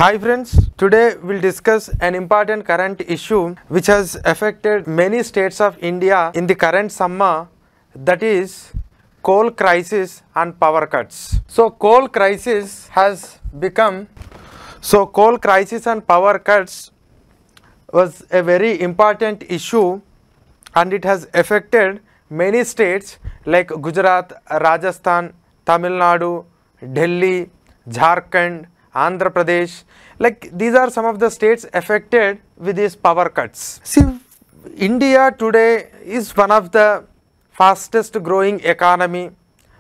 Hi friends, today we'll discuss an important current issue which has affected many states of India in the current summer, that is coal crisis and power cuts. Coal crisis and power cuts was a very important issue and it has affected many states like Gujarat, Rajasthan, Tamil Nadu, Delhi, Jharkhand, Andhra Pradesh. Like these are some of the states affected with these power cuts. See, India today is one of the fastest growing economy.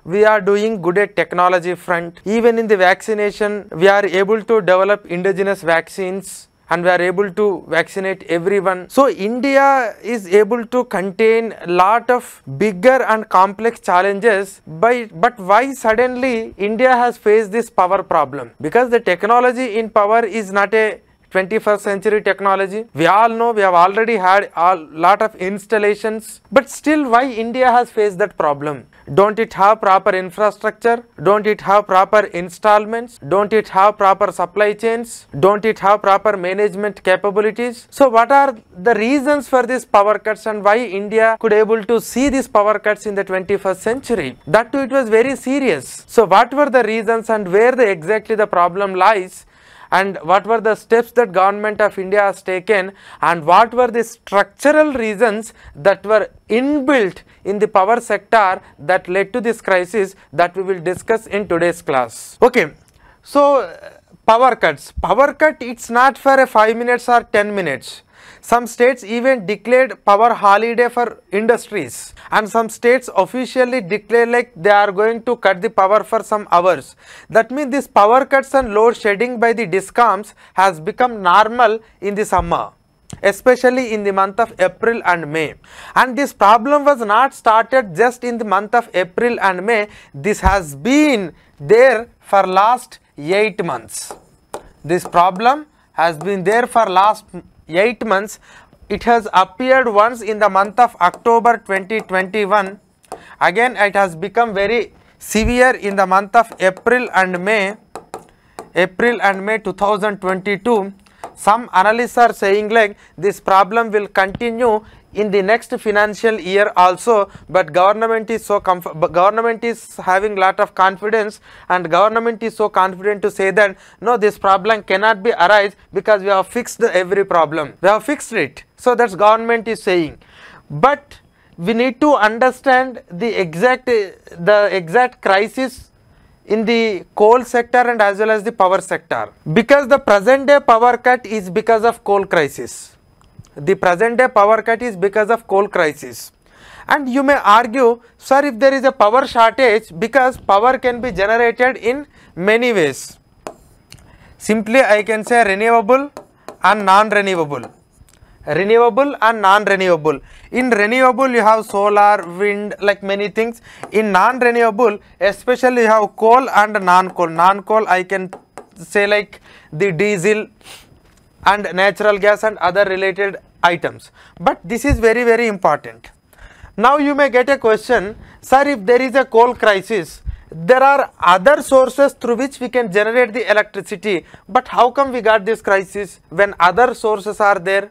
We are doing good at technology front. Even in the vaccination, we are able to develop indigenous vaccines and we are able to vaccinate everyone. So India is able to contain a lot of bigger and complex challenges, but why suddenly India has faced this power problem? Because the technology in power is not a 21st century technology. We all know we have already had a lot of installations, but still why India has faced that problem? Don't it have proper infrastructure? Don't it have proper installments? Don't it have proper supply chains? Don't it have proper management capabilities? So what are the reasons for these power cuts and why India could able to see these power cuts in the 21st century? That too, it was very serious. So what were the reasons and where exactly the problem lies? And what were the steps that government of India has taken, and what were the structural reasons that were inbuilt in the power sector that led to this crisis, that we will discuss in today's class. Okay, so power cuts. Power cut, it's not for a 5 minutes or 10 minutes. Some states even declared power holiday for industries, and some states officially declared like they are going to cut the power for some hours. That means this power cuts and load shedding by the DISCOMs has become normal in the summer, especially in the month of April and May. And this problem was not started just in the month of April and May. This has been there for last 8 months. This problem has been there for last 8 months. It has appeared once in the month of October 2021. Again it has become very severe in the month of April and May 2022. Some analysts are saying like this problem will continue in the next financial year also, but government is having lot of confidence, and government is so confident to say that no, this problem cannot be arise because we have fixed every problem. We have fixed it. So that's government is saying. But we need to understand the exact crisis in the coal sector and as well as the power sector, because the present day power cut is because of coal crisis. The present day power cut is because of coal crisis. And you may argue, sir, if there is a power shortage, because power can be generated in many ways. Simply I can say renewable and non-renewable. Renewable and non-renewable. In renewable you have solar, wind, like many things. In non-renewable especially you have coal and non-coal. Non-coal I can say like the diesel and natural gas and other related items. But this is very, very important. Now you may get a question, sir, if there is a coal crisis, there are other sources through which we can generate the electricity, but how come we got this crisis when other sources are there?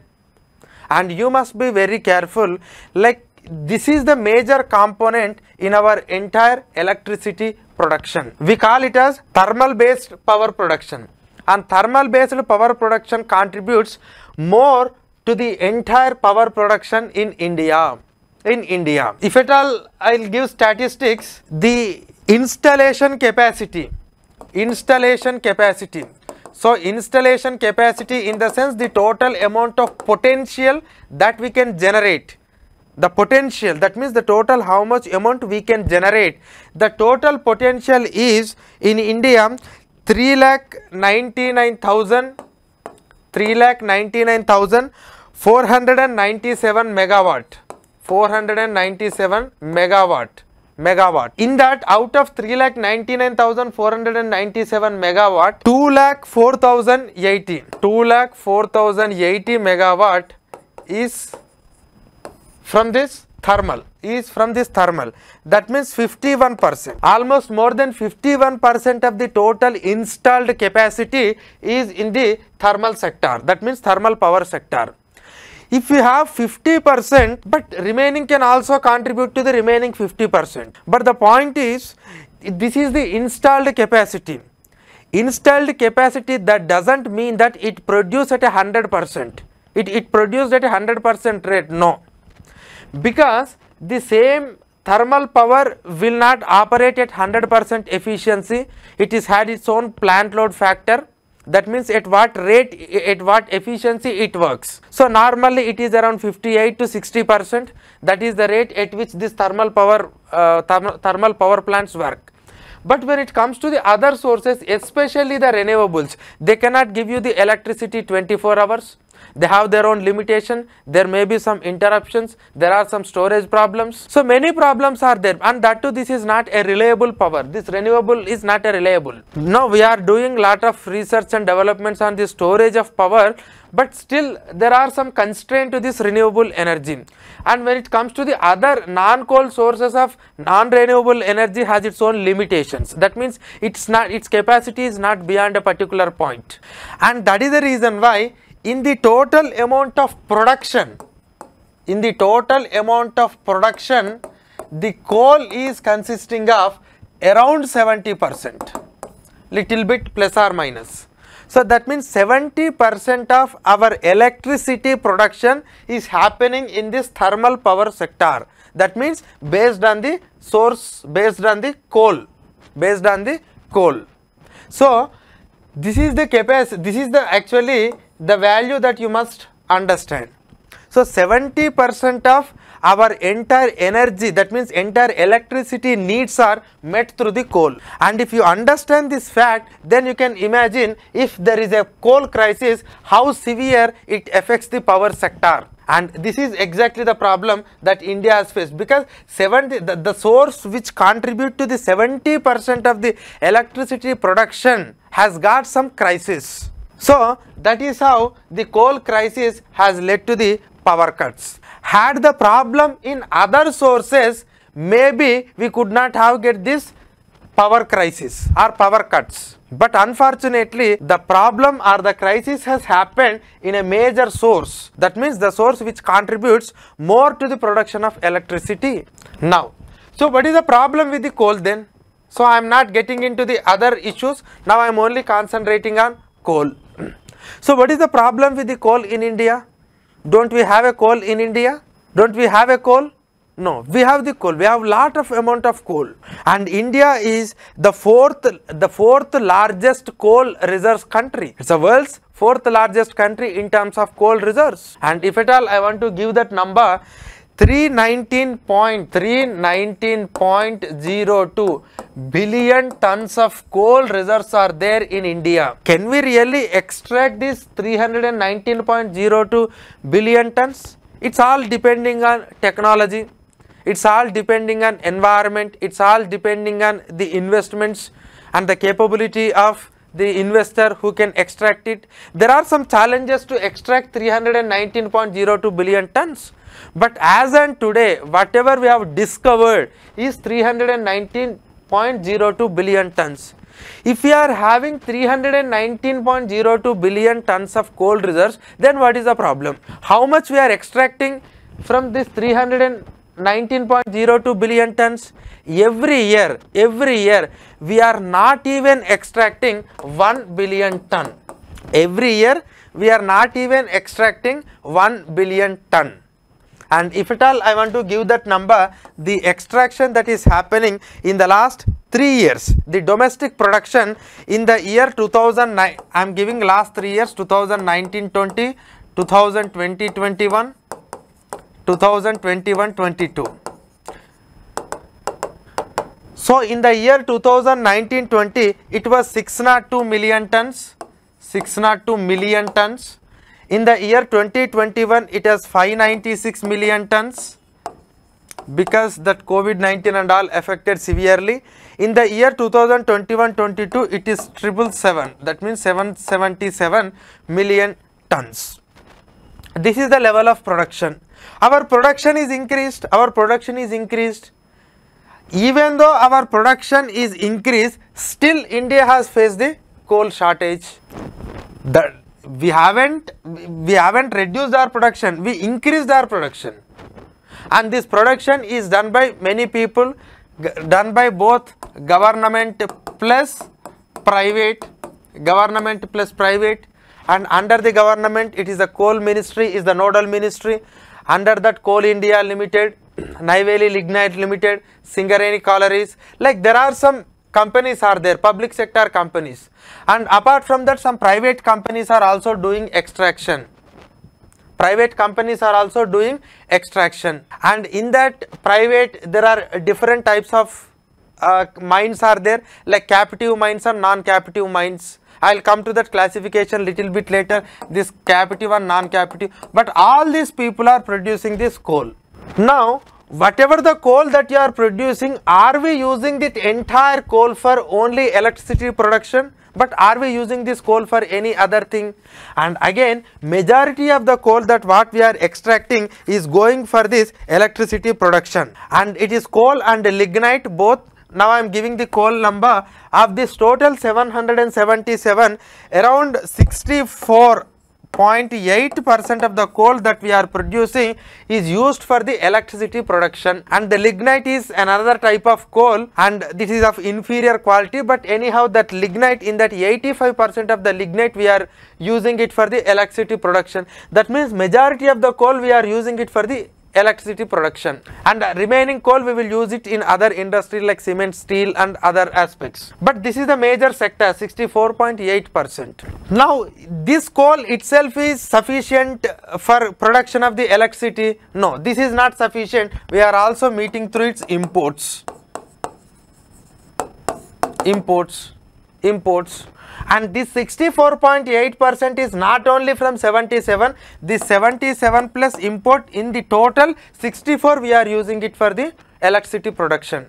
And you must be very careful, like this is the major component in our entire electricity production. We call it as thermal based power production. And thermal based power production contributes more to the entire power production in India. If at all I will give statistics, the installation capacity. So installation capacity in the sense the total amount of potential that we can generate. The potential, that means the total how much amount we can generate. The total potential is in India 3,99,497 megawatt. Megawatt. In that, out of 3,99,497 megawatt, 2,04,080 megawatt is from this thermal, is from this thermal. That means 51%. Almost more than 51% of the total installed capacity is in the thermal sector. That means thermal power sector. If we have 50%, but remaining can also contribute to the remaining 50%. But the point is, this is the installed capacity. Installed capacity, that doesn't mean that it produced at 100%. It produced at 100% rate, no. Because the same thermal power will not operate at 100% efficiency. It is had its own plant load factor. That means at what rate, at what efficiency it works. So normally it is around 58 to 60%. That is the rate at which this thermal power plants work. But when it comes to the other sources, especially the renewables, they cannot give you the electricity 24 hours. They have their own limitation. There may be some interruptions. There are some storage problems. So many problems are there, and that too, this is not a reliable power. This renewable is not a reliable. Now we are doing lot of research and developments on the storage of power, but still there are some constraints to this renewable energy. And when it comes to the other non-coal sources of non-renewable energy, has its own limitations. That means its capacity is not beyond a particular point, and that is the reason why in the total amount of production, the coal is consisting of around 70%, little bit plus or minus. So that means 70% of our electricity production is happening in this thermal power sector. That means based on the source, based on the coal. So this is the capacity, this is the actually the value that you must understand. So 70% of our entire energy, that means entire electricity needs are met through the coal. And if you understand this fact, then you can imagine if there is a coal crisis, how severe it affects the power sector. And this is exactly the problem that India has faced, because the source which contribute to the 70% of the electricity production has got some crisis. So that is how the coal crisis has led to the power cuts. Had the problem in other sources, maybe we could not have get this power crisis or power cuts. But unfortunately, the problem or the crisis has happened in a major source. That means the source which contributes more to the production of electricity. Now, so what is the problem with the coal then? So I am not getting into the other issues. Now I am only concentrating on coal. So what is the problem with the coal in India? Don't we have a coal in India? Don't we have a coal? No, we have the coal. We have lot of amount of coal, and India is the fourth largest coal reserves country. It's the world's fourth largest country in terms of coal reserves. And if at all I want to give that number, 319.02 billion tons of coal reserves are there in India. Can we really extract this 319.02 billion tons? It's all depending on technology. It's all depending on environment. It's all depending on the investments and the capability of the investor who can extract it. There are some challenges to extract 319.02 billion tons. But as on today, whatever we have discovered is 319.02 billion tons. If we are having 319.02 billion tons of coal reserves, then what is the problem? How much we are extracting from this 319.02 billion tons? Every year we are not even extracting 1 billion ton. Every year we are not even extracting 1 billion ton. And if at all I want to give that number, the extraction that is happening in the last 3 years, the domestic production in the year 2009, I am giving last 3 years, 2019-20, 2020-21, 2021-22. So in the year 2019-20, it was 602 million tons, 602 million tons. In the year 2021, it has 596 million tons, because that COVID-19 and all affected severely. In the year 2021-22, it is 777, that means 777 million tons. This is the level of production. Our production is increased, Even though our production is increased, still India has faced the coal shortage. We haven't reduced our production, we increased our production. And this production is done by many people, done by both government plus private, and under the government it is the coal ministry is the nodal ministry. Under that, Coal India Limited, Neyveli Lignite Limited, Singareni Collieries, like there are some companies are there, public sector companies, and apart from that some private companies are also doing extraction. And in that private there are different types of mines are there, like captive mines and non-captive mines. I will come to that classification little bit later, this captive and non-captive, but all these people are producing this coal. Now, whatever the coal that you are producing, are we using the entire coal for only electricity production? But are we using this coal for any other thing? And again, majority of the coal that what we are extracting is going for this electricity production, and it is coal and lignite both. Now I am giving the coal number of this total 777, around 64.8% of the coal that we are producing is used for the electricity production, and the lignite is another type of coal, and this is of inferior quality, but anyhow that lignite, in that 85% of the lignite we are using it for the electricity production. That means majority of the coal we are using it for the electricity production, and remaining coal we will use it in other industries like cement, steel and other aspects. But this is the major sector, 64.8%. Now this coal itself is sufficient for production of the electricity? No, this is not sufficient. We are also meeting through its imports. And this 64.8% is not only from 77, this 77 plus import, in the total 64 we are using it for the electricity production.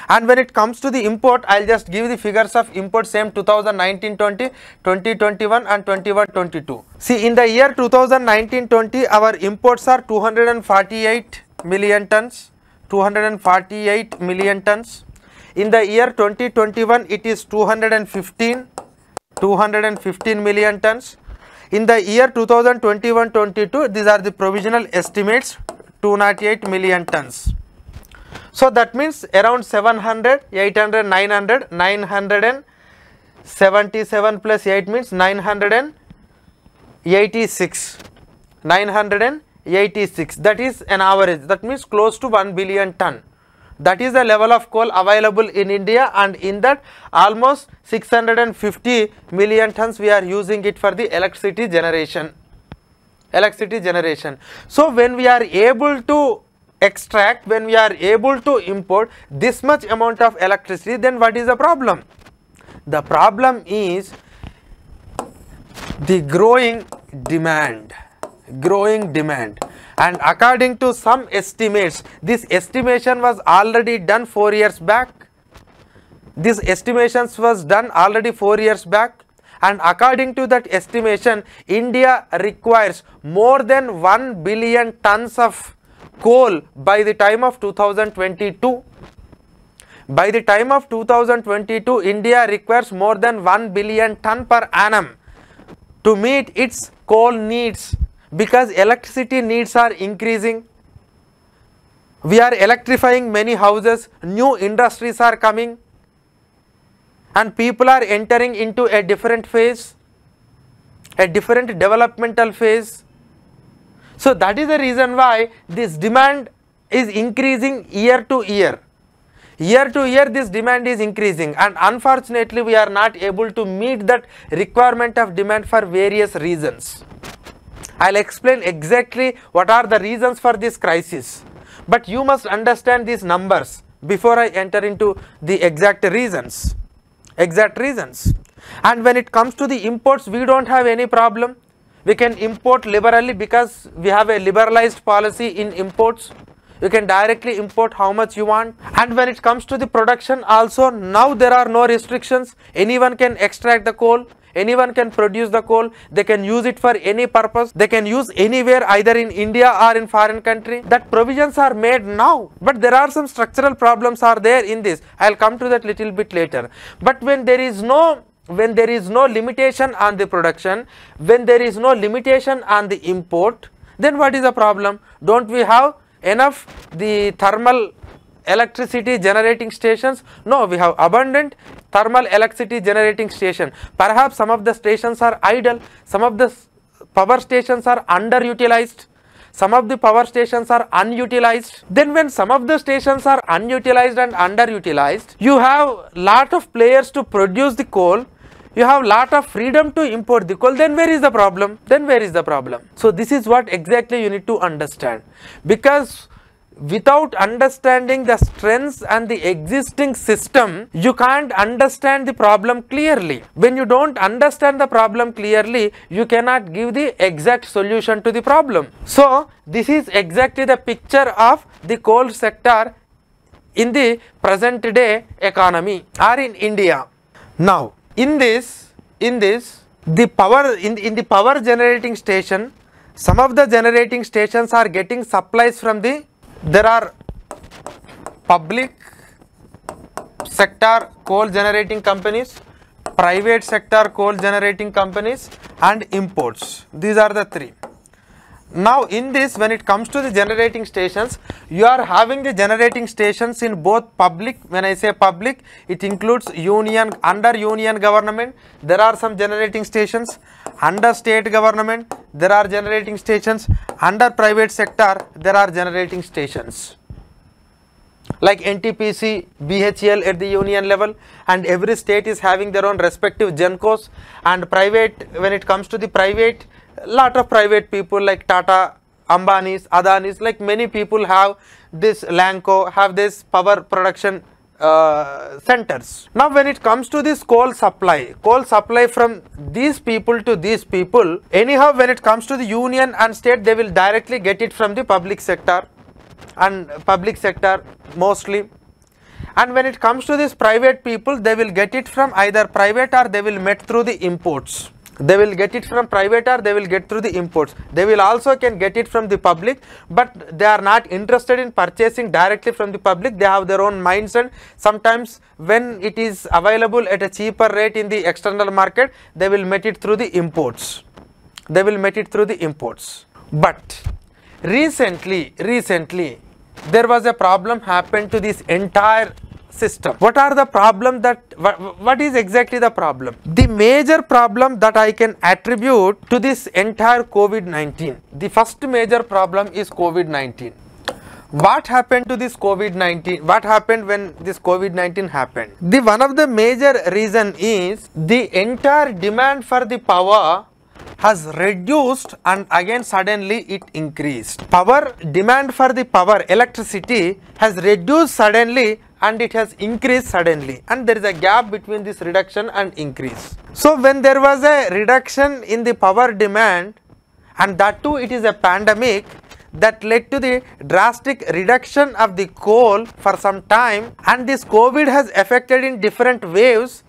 And when it comes to the import, I will just give the figures of import, same 2019-20, 2021 and 21-22. See, in the year 2019-20 our imports are 248 million tons, In the year 2021 it is 215 million tons. In the year 2021-22, these are the provisional estimates, 208 million tons. So that means around 700, 800, 900, 977 plus 8 means 986. That is an average, that means close to 1 billion ton. That is the level of coal available in India, and in that almost 650 million tons we are using it for the electricity generation. So when we are able to extract, when we are able to import this much amount of electricity, then what is the problem? The problem is the growing demand. And according to some estimates, this estimation was already done 4 years back. And according to that estimation, India requires more than 1 billion tons of coal by the time of 2022. By the time of 2022, India requires more than 1 billion ton per annum to meet its coal needs, because electricity needs are increasing. We are electrifying many houses, new industries are coming, and people are entering into a different phase, a different developmental phase. So that is the reason why this demand is increasing year to year. Year to year this demand is increasing, and unfortunately we are not able to meet that requirement of demand for various reasons. I will explain exactly what are the reasons for this crisis, but you must understand these numbers before I enter into the exact reasons. And when it comes to the imports, we don't have any problem. We can import liberally because we have a liberalized policy in imports. You can directly import how much you want. And when it comes to the production also, now there are no restrictions. Anyone can extract the coal, Anyone can produce the coal. They can use it for any purpose. They can use anywhere, either in India or in foreign country. That provisions are made now, but there are some structural problems are there in this. I'll come to that little bit later. But when there is no limitation on the production, when there is no limitation on the import, then what is the problem? Don't we have enough the thermal electricity generating stations? No, we have abundant thermal electricity generating station. Perhaps some of the stations are idle, some of the power stations are underutilized, some of the power stations are unutilized. Then when some of the stations are unutilized and underutilized, you have lot of players to produce the coal, you have lot of freedom to import the coal. Then where is the problem? Then where is the problem? So this is what exactly you need to understand, because without understanding the strengths and the existing system, you can't understand the problem clearly. When you don't understand the problem clearly, you cannot give the exact solution to the problem. So this is exactly the picture of the coal sector in the present day economy or in India. Now in this the power in the power generating station, some of the generating stations are getting supplies from the, there are public sector coal generating companies, private sector coal generating companies and imports. These are the three. Now in this, when it comes to the generating stations, you are having the generating stations in both public. When I say public, it includes union, under union government there are some generating stations, under state government there are generating stations, under private sector there are generating stations like NTPC, BHEL at the union level, and every state is having their own respective GENCOs. And private, when it comes to the private, lot of private people like Tata, Ambanis, Adanis, like many people have this Lanco, have this power production centers. Now when it comes to this coal supply from these people to these people, anyhow when it comes to the union and state, they will directly get it from the public sector and public sector mostly. And when it comes to this private people, they will get it from either private or they will met through the imports. They will get it from private or they will get through the imports. They will also can get it from the public, but they are not interested in purchasing directly from the public. They have their own minds, and sometimes when it is available at a cheaper rate in the external market, they will met it through the imports. They will met it through the imports. But recently there was a problem happened to this entire system. What are the problem that, what is exactly the problem? The major problem that I can attribute to this entire COVID-19, the first major problem is COVID-19. What happened to this COVID-19? What happened when this COVID-19 happened? The one of the major reason is the entire demand for the power has reduced and again suddenly it increased. Power demand for the power, electricity has reduced suddenly and it has increased suddenly, and there is a gap between this reduction and increase. So when there was a reduction in the power demand, and that too it is a pandemic, that led to the drastic reduction of the coal for some time, and this COVID has affected in different waves.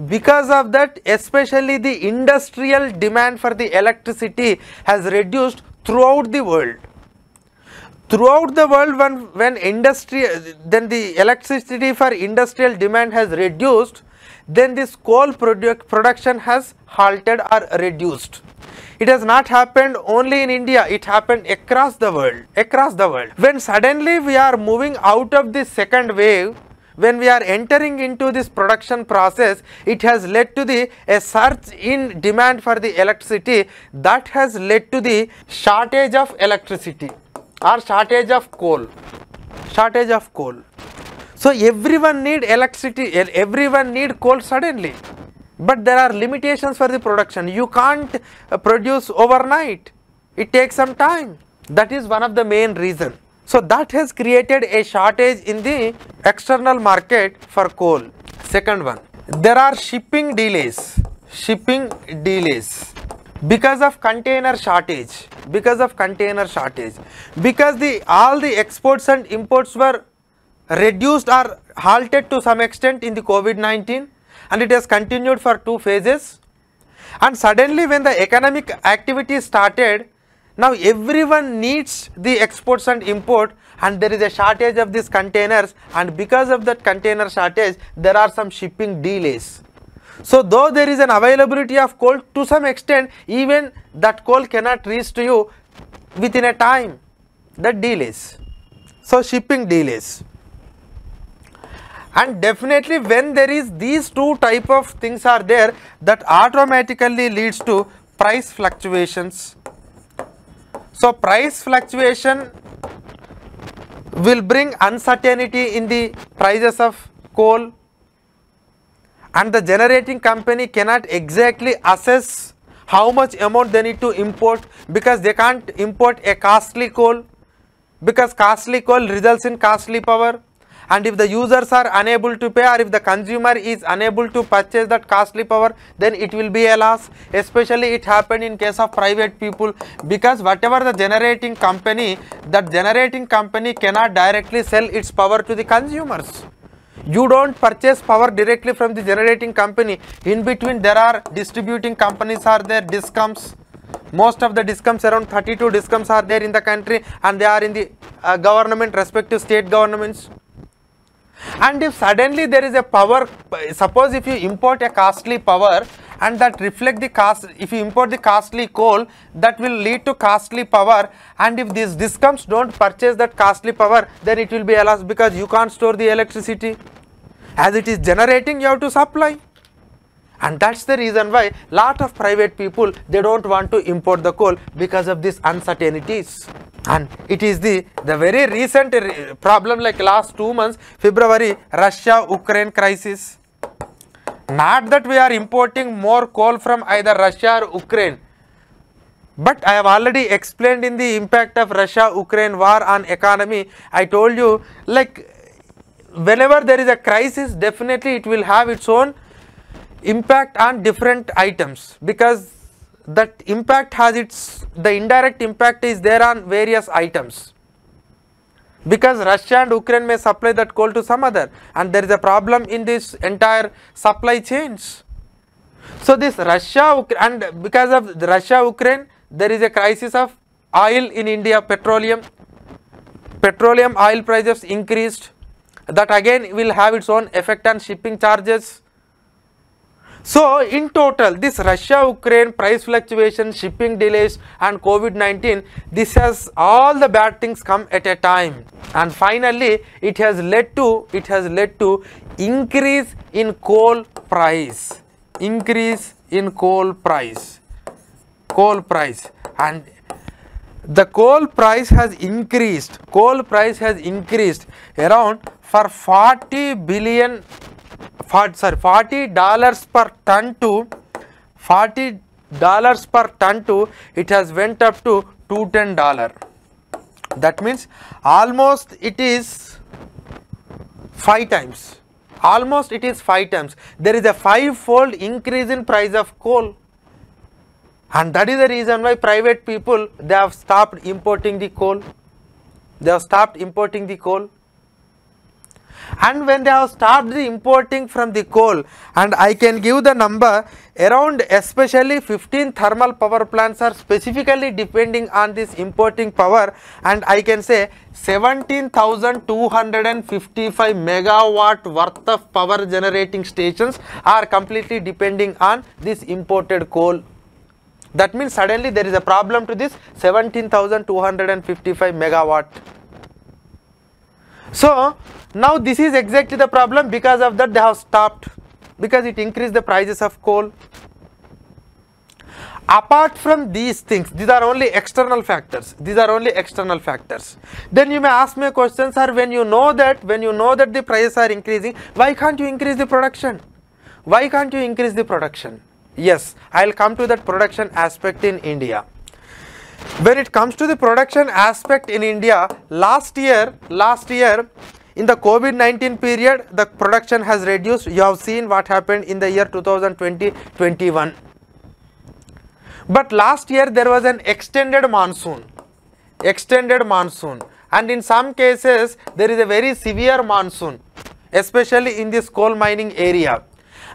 Because of that, especially the industrial demand for the electricity has reduced throughout the world. Throughout the world, when industry, then the electricity for industrial demand has reduced, then this coal production has halted or reduced. It has not happened only in India, it happened across the world, When suddenly we are moving out of this second wave, when we are entering into this production process, it has led to a surge in demand for the electricity that has led to the shortage of electricity or shortage of coal. So everyone need electricity, everyone need coal suddenly, but there are limitations for the production. You can't produce overnight, it takes some time. That is one of the main reasons. So that has created a shortage in the external market for coal. Second one, there are shipping delays because of container shortage, because all the exports and imports were reduced or halted to some extent in the COVID-19, and it has continued for 2 phases. And suddenly when the economic activity started, now everyone needs the exports and import, and there is a shortage of these containers, and because of that container shortage there are some shipping delays. So though there is an availability of coal, to some extent even that coal cannot reach to you within a time, that delays. So shipping delays. And definitely when there is these two type of things are there, that automatically leads to price fluctuations. So price fluctuation will bring uncertainty in the prices of coal, and the generating company cannot exactly assess how much amount they need to import, because they can't import a costly coal, because costly coal results in costly power, and if the users are unable to pay, or if the consumer is unable to purchase that costly power, then it will be a loss. Especially it happened in case of private people, because whatever the generating company, that generating company cannot directly sell its power to the consumers. You don't purchase power directly from the generating company. In between there are distributing companies are there, discoms. Most of the discoms, around 32 discoms are there in the country, and they are in the government, respective state governments. And if suddenly there is a power, suppose if you import a costly power and that reflect the cost, if you import the costly coal, that will lead to costly power, and if these discoms don't purchase that costly power, then it will be a loss, because you can't store the electricity. As it is generating, you have to supply. And that's the reason why lot of private people, they don't want to import the coal because of these uncertainties. And it is the very recent problem, like last 2 months, February, Russia-Ukraine crisis. Not that we are importing more coal from either Russia or Ukraine, but I have already explained in the impact of Russia-Ukraine war on economy. I told you, like whenever there is a crisis, definitely it will have its own impact on different items, because that impact has the indirect impact is there on various items, because Russia and Ukraine may supply that coal to some other, and there is a problem in this entire supply chains. So this Russia, and because of the Russia-Ukraine, there is a crisis of oil in India, petroleum oil prices increased, that again will have its own effect on shipping charges. So in total, this Russia-Ukraine price fluctuation, shipping delays and COVID-19, this has all the bad things come at a time, and finally it has led to increase in coal price, and the coal price has increased around for $40 per ton to it has went up to $210. That means almost it is 5 times. There is a 5-fold increase in price of coal, and that is the reason why private people, they have stopped importing the coal. And when they have stopped the importing from the coal, and I can give the number, around especially 15 thermal power plants are specifically depending on this importing power, and I can say 17,255 megawatt worth of power generating stations are completely depending on this imported coal. That means suddenly there is a problem to this 17,255 megawatt. So now this is exactly the problem. Because of that they have stopped, because it increased the prices of coal. Apart from these things, these are only external factors. Then you may ask me a question, sir, when you know that the prices are increasing, why can't you increase the production? Yes, I will come to that production aspect in India. When it comes to the production aspect in India, last year in the COVID-19 period, the production has reduced. You have seen what happened in the year 2020-21. But last year there was an extended monsoon, and in some cases there is a very severe monsoon, especially in this coal mining area.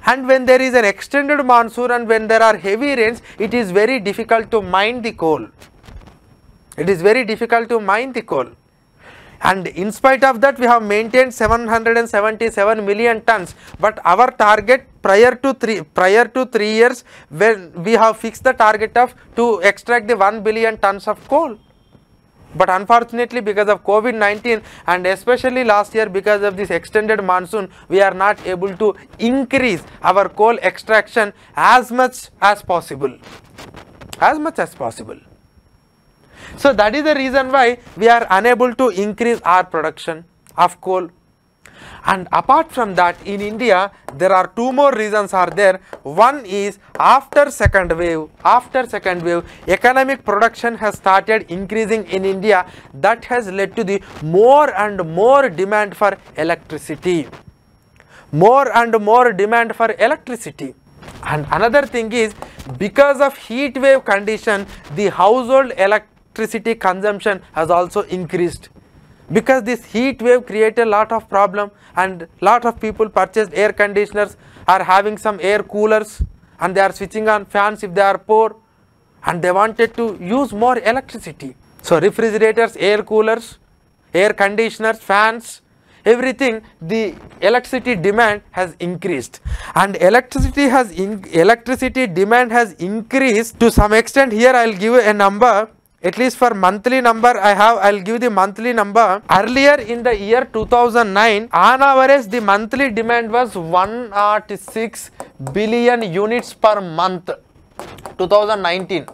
And when there is an extended monsoon and when there are heavy rains, it is very difficult to mine the coal. It is very difficult to mine the coal. And in spite of that, we have maintained 777 million tons. But our target prior to 3 years, when we have fixed the target of to extract the 1 billion tons of coal. But unfortunately, because of COVID-19 and especially last year because of this extended monsoon, we are not able to increase our coal extraction as much as possible. So that is the reason why we are unable to increase our production of coal. And apart from that, in India, there are two more reasons are there. One is after second wave, economic production has started increasing in India. That has led to the more and more demand for electricity. And another thing is, because of heat wave condition, the household electricity consumption has also increased. Because this heat wave created a lot of problem and lot of people purchased air conditioners, are having some air coolers and they are switching on fans if they are poor and they wanted to use more electricity. So refrigerators, air coolers, air conditioners, fans, everything, the electricity demand has increased, and electricity demand has increased to some extent. Here I will give a number. At least for monthly number I'll give the monthly number. Earlier in the year 2009, on average the monthly demand was 106 billion units per month. 2019,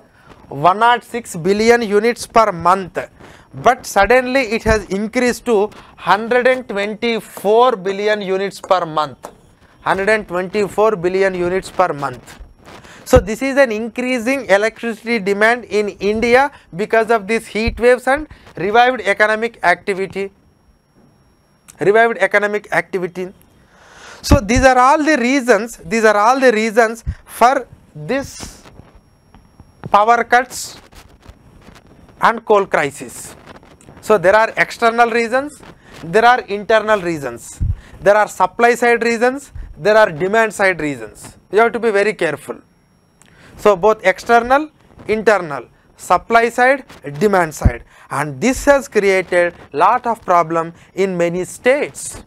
106 billion units per month. But suddenly it has increased to 124 billion units per month. 124 billion units per month. So this is an increasing electricity demand in India because of these heat waves and revived economic activity. So these are all the reasons for this power cuts and coal crisis. So there are external reasons, there are internal reasons, there are supply side reasons, there are demand side reasons. You have to be very careful. So both external, internal, supply side, demand side, and this has created lot of problem in many states.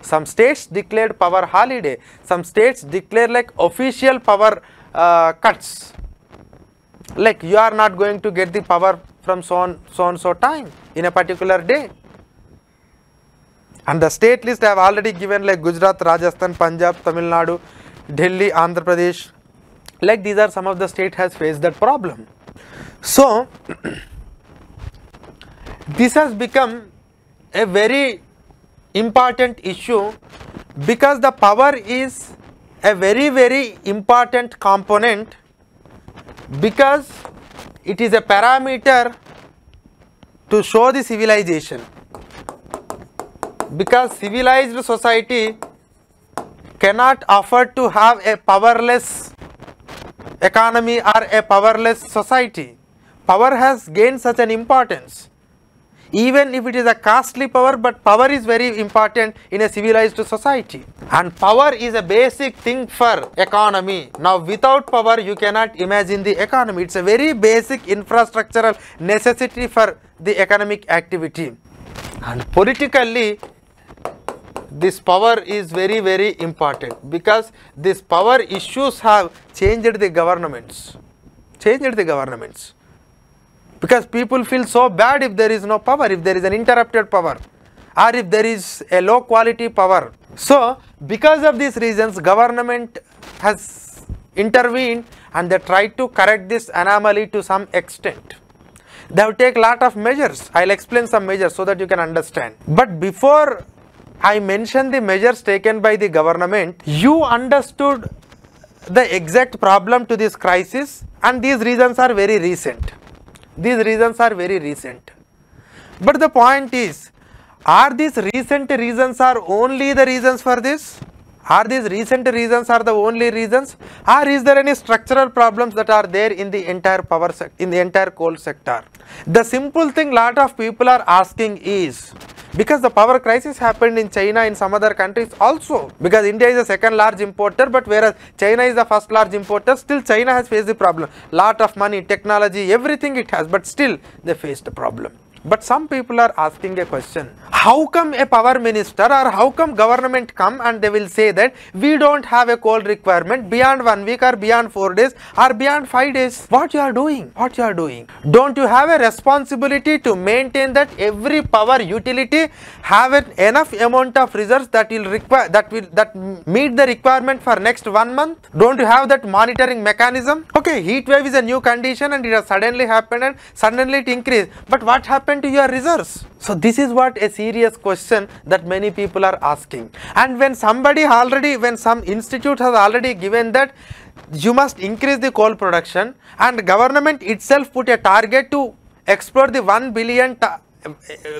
Some states declared power holiday, some states declared like official power cuts, like you are not going to get the power from so and so time in a particular day. And the state list I have already given, like Gujarat, Rajasthan, Punjab, Tamil Nadu, Delhi, Andhra Pradesh. Like these are some of the states has faced that problem. So this has become a very important issue because the power is a very important component, because it is a parameter to show the civilization. Because civilized society cannot afford to have a powerless economy or a powerless society. Power has gained such an importance, even if it is a costly power, but power is very important in a civilized society, and power is a basic thing for economy. Now without power you cannot imagine the economy. It's a very basic infrastructural necessity for the economic activity, and politically this power is very important, because these power issues have changed the governments. Because people feel so bad if there is no power, if there is an interrupted power, or if there is a low quality power. So because of these reasons, government has intervened and they tried to correct this anomaly to some extent. They have taken lot of measures. I will explain some measures so that you can understand. But before I mention the measures taken by the government, you understood the exact problem to this crisis, and these reasons are very recent. But the point is, are these recent reasons are only the reasons for this? Are these recent reasons are the only reasons, or is there any structural problems that are there in the entire power sector, in the entire coal sector? The simple thing lot of people are asking is, because the power crisis happened in China, in some other countries also, because India is the second large importer, but whereas China is the first large importer, still China has faced the problem. Lot of money, technology, everything it has, but still they faced the problem. But some people are asking a question, how come a power minister or how come government come and they will say that we don't have a coal requirement beyond 1 week or beyond 4 days or beyond 5 days? What you are doing? What you are doing? Don't you have a responsibility to maintain that every power utility have an enough amount of reserves that will require, that meet the requirement for next 1 month? Don't you have that monitoring mechanism? Okay, heat wave is a new condition and it has suddenly happened and suddenly it increased, but what happened to your reserves? So this is what a serious question that many people are asking. And when somebody already, when some institute has already given that you must increase the coal production, and government itself put a target to explore the 1 billion,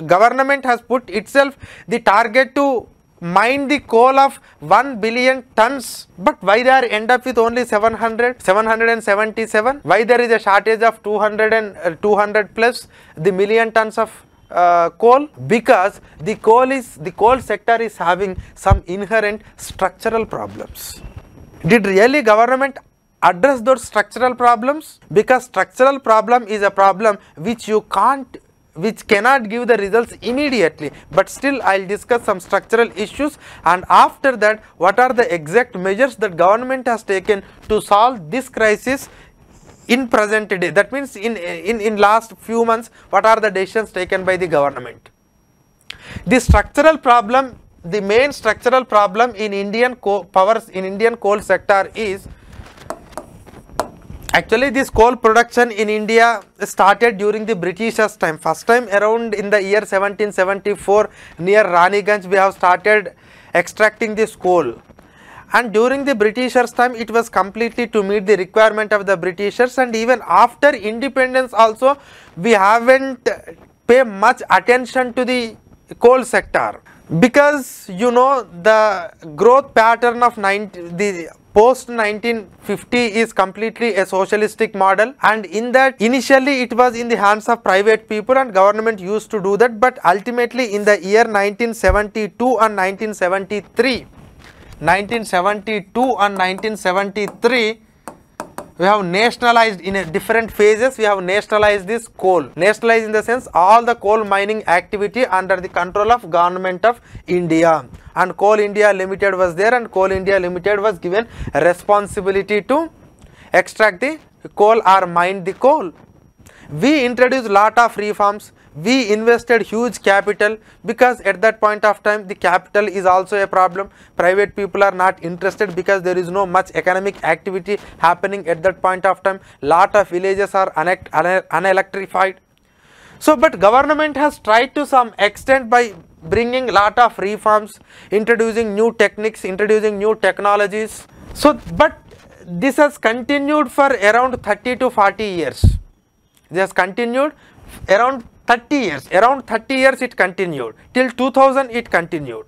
government has put itself the target to mine the coal of 1 billion tons, but why they are end up with only 777? Why there is a shortage of 200 plus the million tons of coal? Because the coal sector is having some inherent structural problems. Did really government address those structural problems? Because structural problem is a problem which you can't, which cannot give the results immediately, but still I will discuss some structural issues, and after that what are the exact measures that government has taken to solve this crisis in present day. That means in last few months, what are the decisions taken by the government. The structural problem, the main structural problem in Indian coal sector is, actually this coal production in India started during the Britishers time. First time around in the year 1774 near Raniganj we have started extracting this coal, and during the Britishers time it was completely to meet the requirement of the Britishers, and even after independence also we haven't pay much attention to the coal sector, because you know the growth pattern of the post 1950 is completely a socialistic model, and in that initially it was in the hands of private people and government used to do that, but ultimately in the year 1972 and 1973 we have nationalized in a different phases. We have nationalized this coal. Nationalized in the sense all the coal mining activity under the control of government of India, and Coal India Limited was there, and Coal India Limited was given responsibility to extract the coal or mine the coal. We introduced lot of reforms. We invested huge capital, because at that point of time the capital is also a problem. Private people are not interested because there is no much economic activity happening at that point of time. Lot of villages are unelectrified. So but government has tried to some extent by bringing lot of reforms, introducing new techniques, introducing new technologies. So but this has continued for around 30 to 40 years. This has continued around 30 years, around 30 years it continued, till 2000 it continued,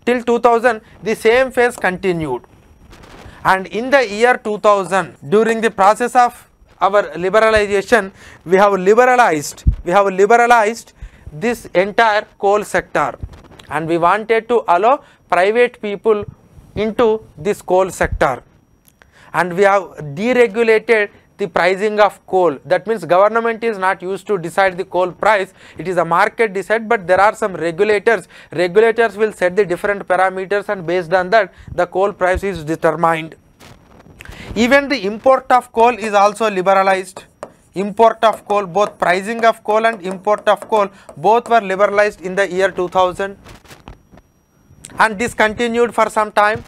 till 2000 the same phase continued, and in the year 2000 during the process of our liberalization we have liberalized this entire coal sector, and we wanted to allow private people into this coal sector, and we have deregulated the pricing of coal. That means government is not used to decide the coal price, it is a market decide, but there are some regulators. Regulators will set the different parameters, and based on that the coal price is determined. Even the import of coal is also liberalized. Import of coal, both pricing of coal and import of coal, both were liberalized in the year 2000, and this continued for some time.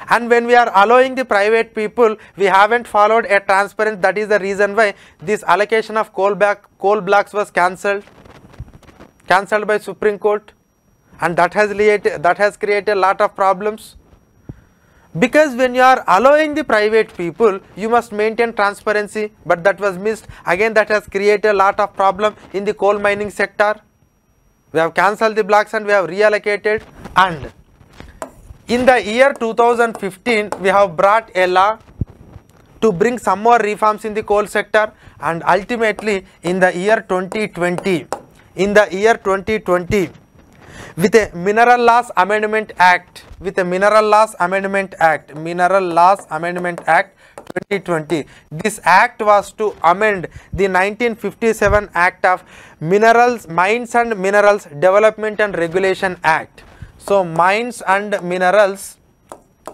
And when we are allowing the private people, we haven't followed a transparent. That is the reason why this allocation of coal blocks was cancelled by Supreme Court, and that has created a lot of problems. Because when you are allowing the private people, you must maintain transparency, but that was missed. Again, that has created a lot of problem in the coal mining sector. We have cancelled the blocks and we have reallocated, and in the year 2015 we have brought a law to bring some more reforms in the coal sector, and ultimately in the year 2020 in the year 2020 with a Mineral Laws Amendment Act, Mineral Laws Amendment Act 2020. This act was to amend the 1957 Act of Minerals, Mines and Minerals Development and Regulation Act. So Mines and Minerals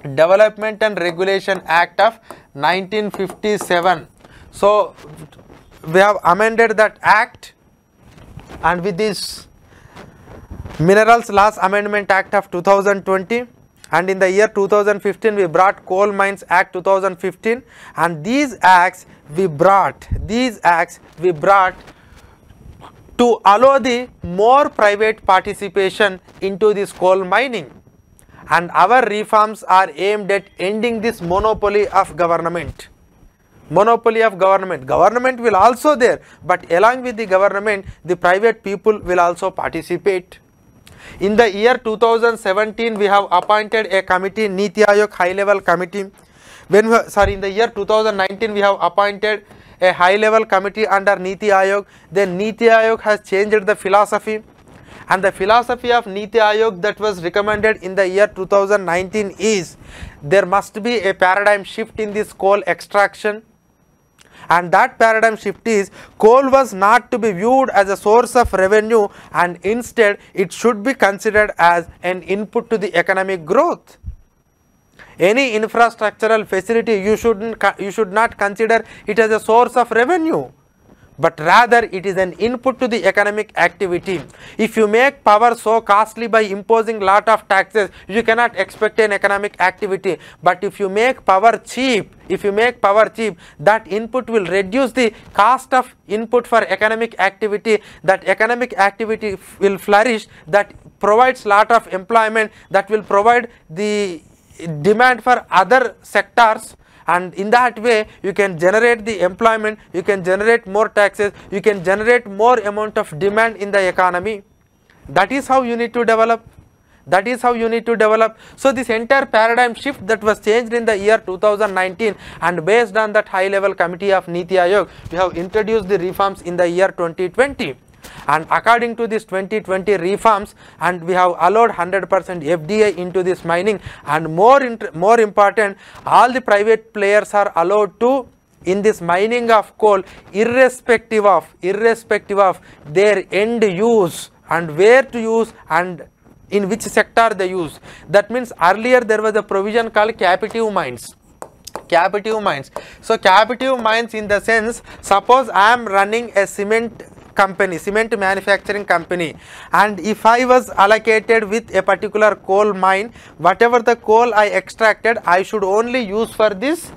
Development and Regulation Act of 1957. So we have amended that act, and with this Minerals Laws Amendment Act of 2020, and in the year 2015 we brought Coal Mines Act 2015, and these acts we brought to allow the more private participation into this coal mining, and our reforms are aimed at ending this monopoly of government. Government will also there, but along with the government, the private people will also participate. In the year 2017, we have appointed a committee, Niti Aayog High Level Committee. In the year 2019, we have appointed a high level committee under Niti Aayog. Then Niti Aayog has changed the philosophy, and the philosophy of Niti Aayog that was recommended in the year 2019 is there must be a paradigm shift in this coal extraction. And that paradigm shift is coal was not to be viewed as a source of revenue, and instead it should be considered as an input to the economic growth. Any infrastructural facility, you should not consider it as a source of revenue, but rather it is an input to the economic activity. If you make power so costly by imposing lot of taxes, you cannot expect an economic activity. But if you make power cheap, that input will reduce the cost of input for economic activity. That economic activity will flourish, that provides lot of employment, that will provide the demand for other sectors. And in that way you can generate the employment, you can generate more taxes, you can generate more amount of demand in the economy. That is how you need to develop. So this entire paradigm shift that was changed in the year 2019, and based on that high level committee of Niti Aayog, we have introduced the reforms in the year 2020. And according to this 2020 reforms, and we have allowed 100% FDI into this mining, and more important, all the private players are allowed to in this mining of coal, irrespective of their end use and where to use and in which sector they use. That means earlier there was a provision called captive mines. So captive mines in the sense, suppose I am running a cement manufacturing company, and if I was allocated with a particular coal mine, whatever the coal I extracted, I should only use for this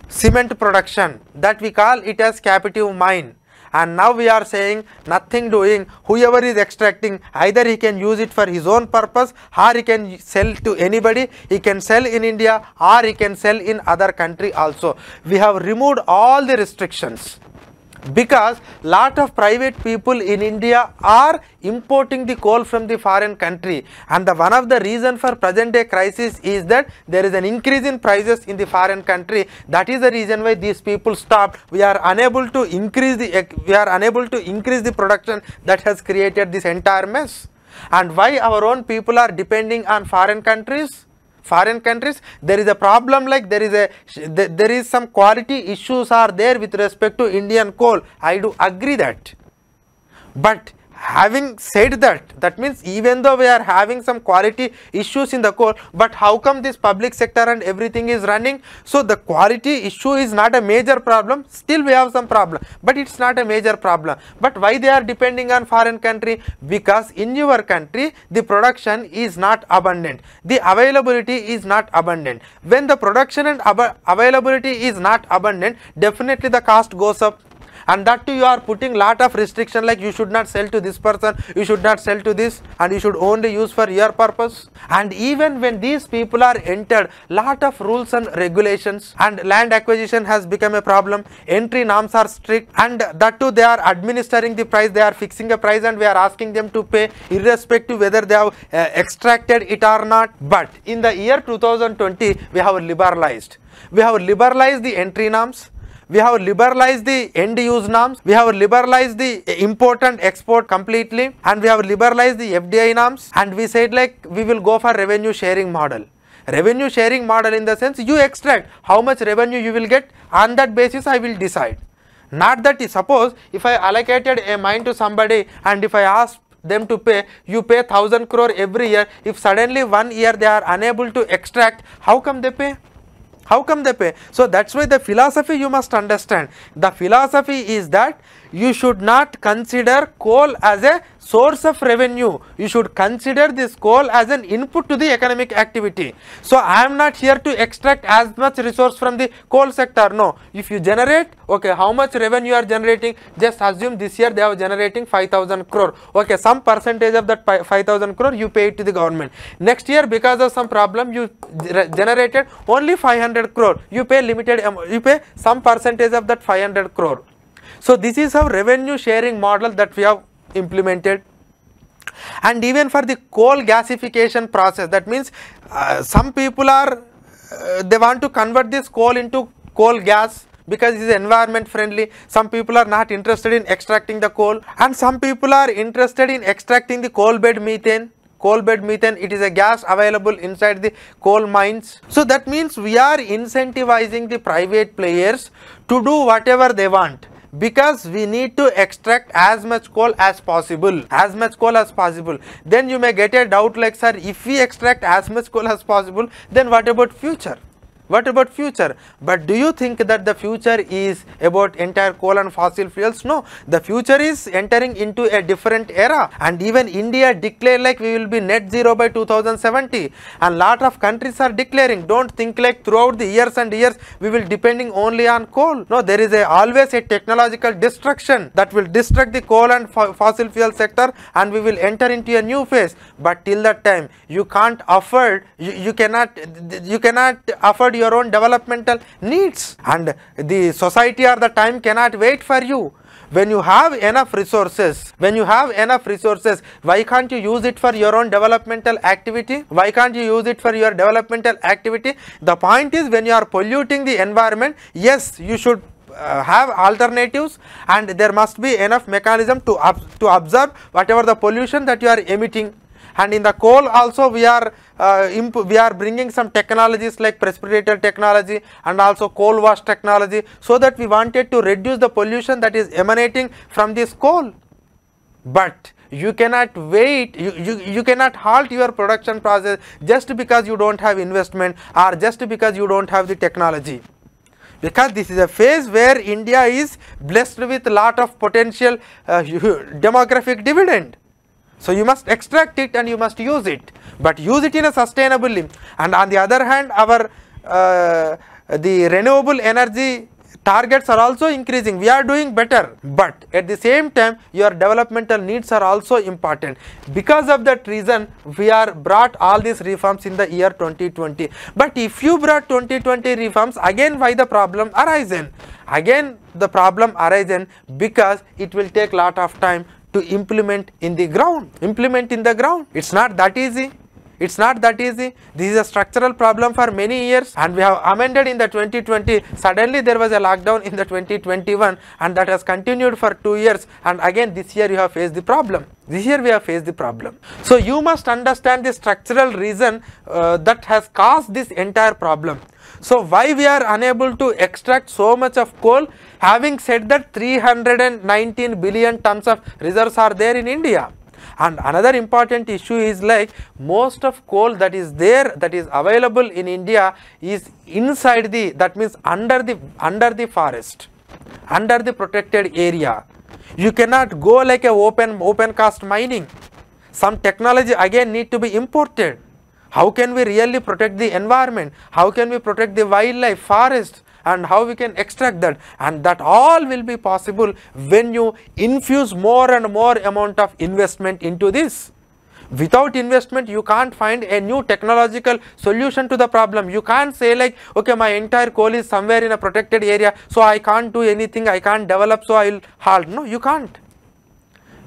cement production. That we call it as captive mine. And now we are saying nothing doing, whoever is extracting, either he can use it for his own purpose, or he can sell to anybody. He can sell in India, or he can sell in other country also. We have removed all the restrictions, because lot of private people in India are importing the coal from the foreign country, and one of the reason for present day crisis is that there is an increase in prices in the foreign country. That is the reason why these people stopped. We are unable to increase the production. That has created this entire mess. And why our own people are depending on foreign countries? There is a problem, like there is some quality issues are there with respect to Indian coal. I do agree that, but having said that, that means even though we are having some quality issues in the coal, but how come this public sector and everything is running? So the quality issue is not a major problem. Still we have some problem, but it's not a major problem. But why they are depending on foreign country? Because in your country the production is not abundant, the availability is not abundant. When the production and availability is not abundant, definitely the cost goes up. And that too you are putting lot of restriction, like you should not sell to this person, you should not sell to this, and you should only use for your purpose. And even when these people are entered, lot of rules and regulations, and land acquisition has become a problem. Entry norms are strict, and that too they are administering the price, they are fixing a price, and we are asking them to pay irrespective whether they have extracted it or not. But in the year 2020 we have liberalized the entry norms. We have liberalized the end use norms, we have liberalized the import and export completely, and we have liberalized the FDI norms, and we said like we will go for revenue sharing model. Revenue sharing model in the sense you extract how much revenue you will get, on that basis I will decide. Not that suppose if I allocated a mine to somebody and if I ask them to pay, you pay 1000 crore every year, if suddenly 1 year they are unable to extract, how come they pay? How come they pay? So that's why the philosophy you must understand. The philosophy is that you should not consider coal as a source of revenue. You should consider this coal as an input to the economic activity. So I am not here to extract as much resource from the coal sector. No. If you generate, okay, how much revenue you are generating? Just assume this year they are generating 5000 crore. Okay, some percentage of that 5000 crore you pay it to the government. Next year because of some problem you generated only 500 crore. You pay limited, you pay some percentage of that 500 crore. So this is how revenue sharing model that we have implemented. And even for the coal gasification process, that means some people are they want to convert this coal into coal gas because it is environment friendly. Some people are not interested in extracting the coal, and some people are interested in extracting the coal bed methane. Coal bed methane, it is a gas available inside the coal mines. So that means we are incentivizing the private players to do whatever they want, because we need to extract as much coal as possible, Then you may get a doubt like, sir, if we extract as much coal as possible, then what about future? What about future? But do you think that the future is about entire coal and fossil fuels? No, the future is entering into a different era, and even India declared like we will be net zero by 2070, and lot of countries are declaring. Don't think like throughout the years and years we will depending only on coal. No, there is always a technological destruction that will destruct the coal and fossil fuel sector, and we will enter into a new phase. But till that time you can't afford, you cannot afford your own developmental needs, and the society or the time cannot wait for you. When you have enough resources, why can't you use it for your own developmental activity? Why can't you use it for your developmental activity? The point is, when you are polluting the environment, yes, you should have alternatives, and there must be enough mechanism to observe whatever the pollution that you are emitting. And in the coal also we are bringing some technologies like precipitator technology and also coal wash technology, so that we wanted to reduce the pollution that is emanating from this coal. But you cannot wait, you cannot halt your production process just because you don't have investment or just because you don't have the technology. Because this is a phase where India is blessed with a lot of potential demographic dividend. So you must extract it and you must use it, but use it in a sustainably. And on the other hand, our the renewable energy targets are also increasing. We are doing better, but at the same time your developmental needs are also important. Because of that reason we are brought all these reforms in the year 2020. But if you brought 2020 reforms, again why the problem arisen? Again the problem arisen because it will take lot of time to implement in the ground. It's not that easy. This is a structural problem for many years, and we have amended in the 2020. Suddenly there was a lockdown in the 2021, and that has continued for 2 years, and again this year you have faced the problem. So you must understand the structural reason that has caused this entire problem. So why we are unable to extract so much of coal, having said that 319 billion tons of reserves are there in India. And another important issue is like most of coal that is there, that is available in India, is inside the, that means under the forest, under the protected area. You cannot go like a open cast mining. Some technology again need to be imported. How can we really protect the environment? How can we protect the wildlife, forest, and how we can extract that? And that all will be possible when you infuse more and more amount of investment into this. Without investment, you can't find a new technological solution to the problem. You can't say like, okay, my entire coal is somewhere in a protected area, so I can't do anything, I can't develop, so I will halt. No, you can't.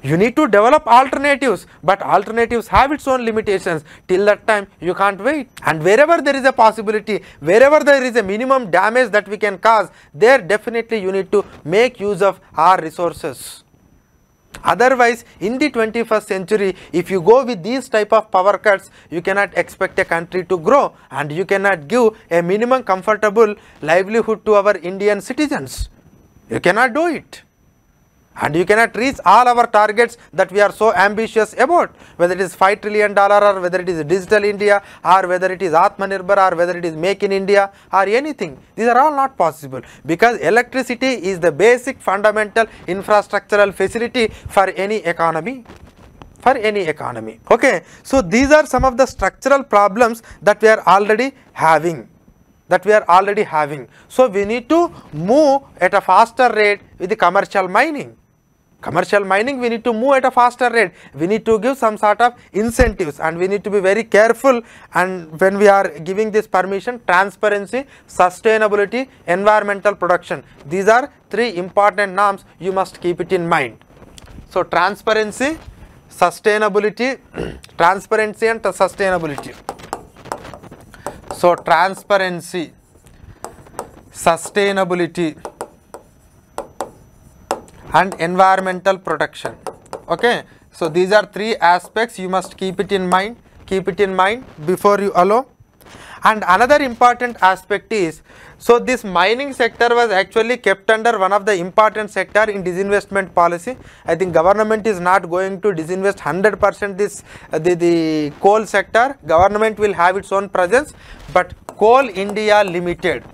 You need to develop alternatives, but alternatives have its own limitations. Till that time, you can't wait. And wherever there is a possibility, wherever there is a minimum damage that we can cause, there definitely you need to make use of our resources. Otherwise, in the 21st century, if you go with these type of power cuts, you cannot expect a country to grow, and you cannot give a minimum comfortable livelihood to our Indian citizens. You cannot do it. And you cannot reach all our targets that we are so ambitious about, whether it is $5 trillion or whether it is Digital India or whether it is Atmanirbhar or whether it is Make in India or anything. These are all not possible, because electricity is the basic fundamental infrastructural facility for any economy. Okay, so these are some of the structural problems that we are already having. So we need to move at a faster rate with the commercial mining. We need to move at a faster rate. We need to give some sort of incentives, and we need to be very careful. And when we are giving this permission, transparency, sustainability, environmental protection. These are three important norms. You must keep it in mind. So transparency, sustainability, transparency and sustainability. So transparency, sustainability and environmental protection. Okay, so these are three aspects. You must keep it in mind before you allow. And another important aspect is, so this mining sector was actually kept under one of the important sector in disinvestment policy. I think government is not going to disinvest 100% this the coal sector. Government will have its own presence, but Coal India Limited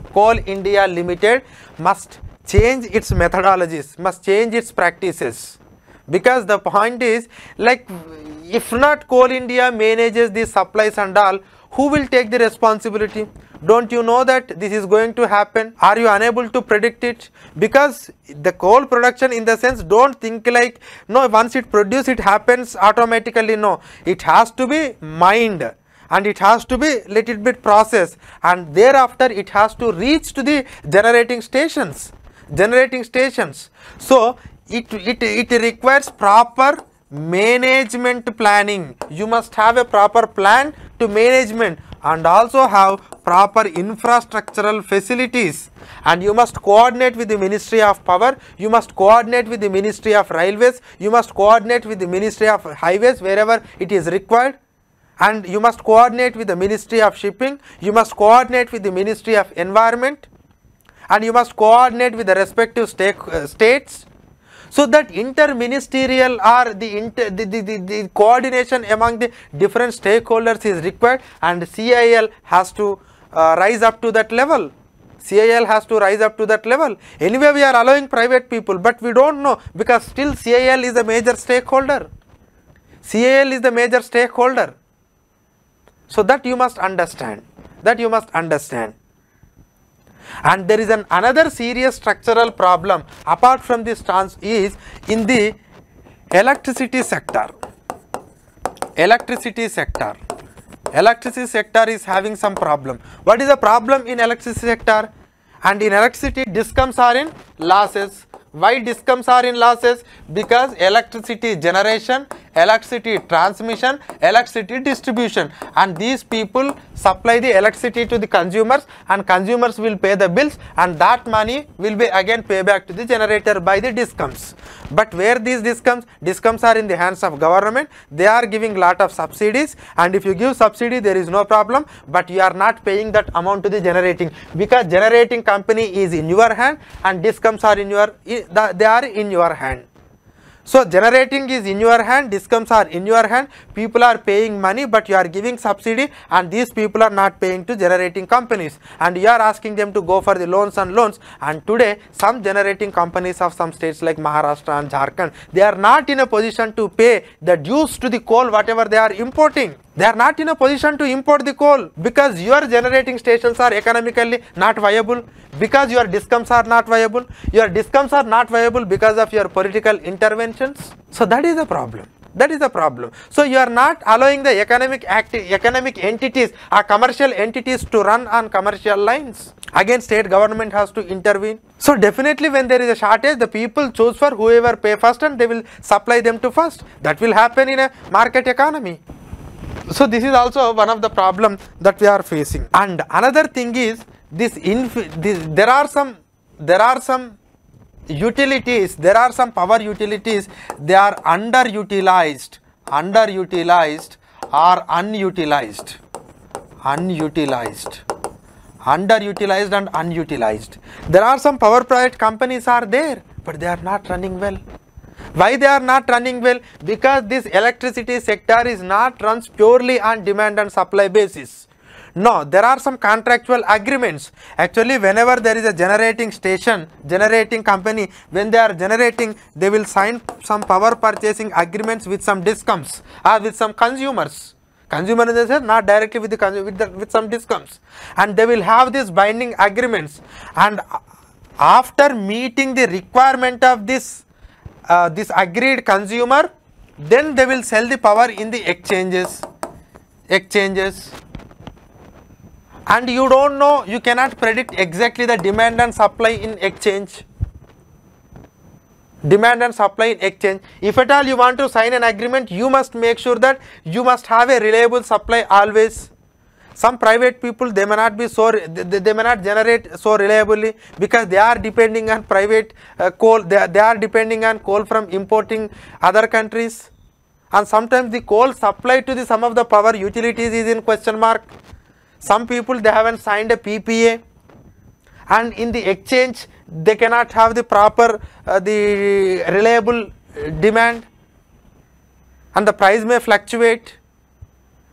must change its methodologies, must change its practices, because the point is, like, if not Coal India manages the supplies and all, who will take the responsibility? Don't you know that this is going to happen? Are you unable to predict it? Because the coal production, in the sense, don't think like, no, once it produces it happens automatically. No, it has to be mined, and it has to be little bit processed, and thereafter it has to reach to the generating stations. So it requires proper management planning. You must have a proper plan to management, and also have proper infrastructural facilities, and you must coordinate with the Ministry of Power, you must coordinate with the Ministry of Railways, you must coordinate with the Ministry of Highways wherever it is required, and you must coordinate with the Ministry of Shipping, you must coordinate with the Ministry of Environment, and you must coordinate with the respective states, so that interministerial or the coordination among the different stakeholders is required, and CIL has to rise up to that level. Anyway, we are allowing private people, but we don't know, because still CIL is a major stakeholder. So that you must understand. And there is another serious structural problem apart from this is in the electricity sector. Electricity sector is having some problem. What is the problem in electricity sector? And in electricity, discoms are in losses. Why discoms are in losses? Because electricity generation, electricity transmission, electricity distribution, and these people supply the electricity to the consumers, and consumers will pay the bills, and that money will be again pay back to the generator by the discoms. But where these discoms are in the hands of government, they are giving lot of subsidies, and if you give subsidy there is no problem, but you are not paying that amount to the generating, because generating company is in your hand and discoms are in your hand. So generating is in your hand, discoms are in your hand, people are paying money, but you are giving subsidy, and these people are not paying to generating companies, and you are asking them to go for the loans, and today some generating companies of some states like Maharashtra and Jharkhand, they are not in a position to pay the dues to the coal whatever they are importing. They are not in a position to import the coal, because your generating stations are economically not viable, because your discoms are not viable. Your discoms are not viable because of your political interventions. So that is the problem. That is the problem. So you are not allowing the economic entities or commercial entities to run on commercial lines. Again, state government has to intervene. So definitely when there is a shortage, the people choose for whoever pay first and they will supply them to first. That will happen in a market economy. So this is also one of the problems that we are facing. And another thing is there are some utilities, there are some power utilities, they are underutilized or unutilized and unutilized. There are some power project companies are there, but they are not running well. Why they are not running well? Because this electricity sector is not runs purely on demand and supply basis. No, there are some contractual agreements. Actually, whenever there is a generating company, when they are generating, they will sign some power purchasing agreements with some discoms or with some consumers. Consumer in the sense, not directly with the with some discoms, and they will have these binding agreements. And after meeting the requirement of this agreed consumer, then they will sell the power in the exchanges. And you don't know, you cannot predict exactly the demand and supply in exchange. If at all you want to sign an agreement, you must make sure that you must have a reliable supply always. Some private people, they may not be they may not generate so reliably because they are depending on private coal. They are depending on coal from importing other countries, and sometimes the coal supply to some of the power utilities is in question mark. Some people, they haven't signed a PPA, and in the exchange they cannot have the proper the reliable demand, and the price may fluctuate.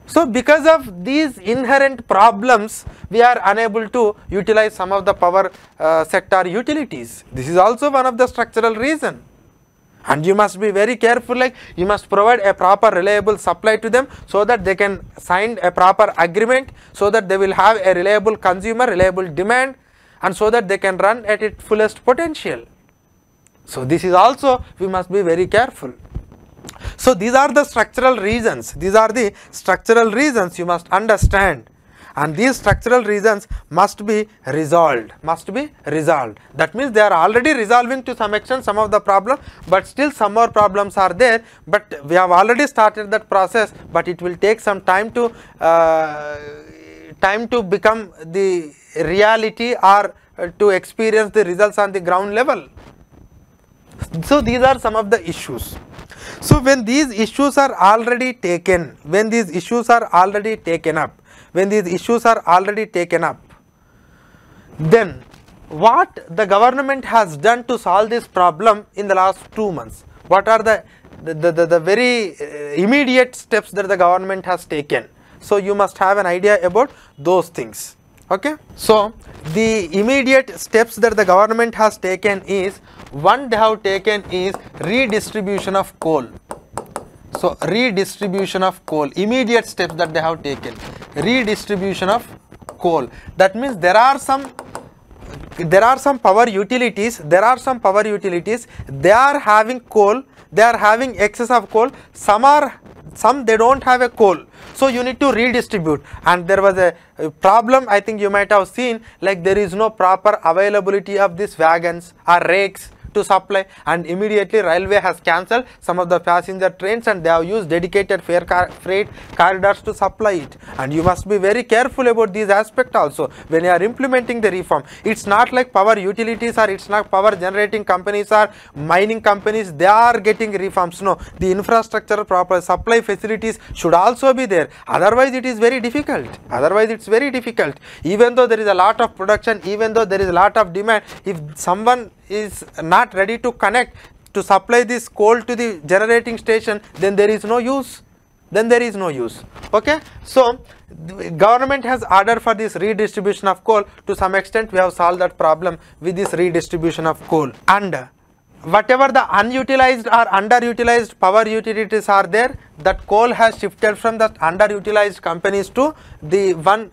So because of these inherent problems, we are unable to utilize some of the power sector utilities. This is also one of the structural reason. And you must be very careful, like you must provide a proper reliable supply to them so that they can sign a proper agreement, so that they will have a reliable consumer, reliable demand, and so that they can run at its fullest potential. So this is also, we must be very careful. So these are the structural reasons, you must understand, and these structural reasons must be resolved, That means they are already resolving to some extent some of the problem, but still some more problems are there, but we have already started that process, but it will take some time to become the reality or to experience the results on the ground level. So these are some of the issues. So when these issues are already taken, then what the government has done to solve this problem in the last 2 months? What are the very immediate steps that the government has taken? So you must have an idea about those things. Okay. So the immediate steps that the government has taken is, one they have taken is redistribution of coal. So redistribution of coal, immediate steps that they have taken, redistribution of coal. That means there are some power utilities, they are having coal, they are having excess of coal, some they don't have a coal. So you need to redistribute, and there was a problem, I think you might have seen, like there is no proper availability of these wagons or rakes to supply, and immediately railway has cancelled some of the passenger trains and they have used dedicated freight corridors to supply it. And you must be very careful about these aspects also when you are implementing the reform. It's not like power utilities or it's not power generating companies or mining companies, they are getting reforms. No, the infrastructure, proper supply facilities should also be there. Otherwise it is very difficult. Even though there is a lot of production, even though there is a lot of demand, if someone is not ready to connect to supply this coal to the generating station, then there is no use. Okay. So the government has ordered for this redistribution of coal. To some extent we have solved that problem with this redistribution of coal. And whatever the unutilized or underutilized power utilities are there, that coal has shifted from the underutilized companies to the one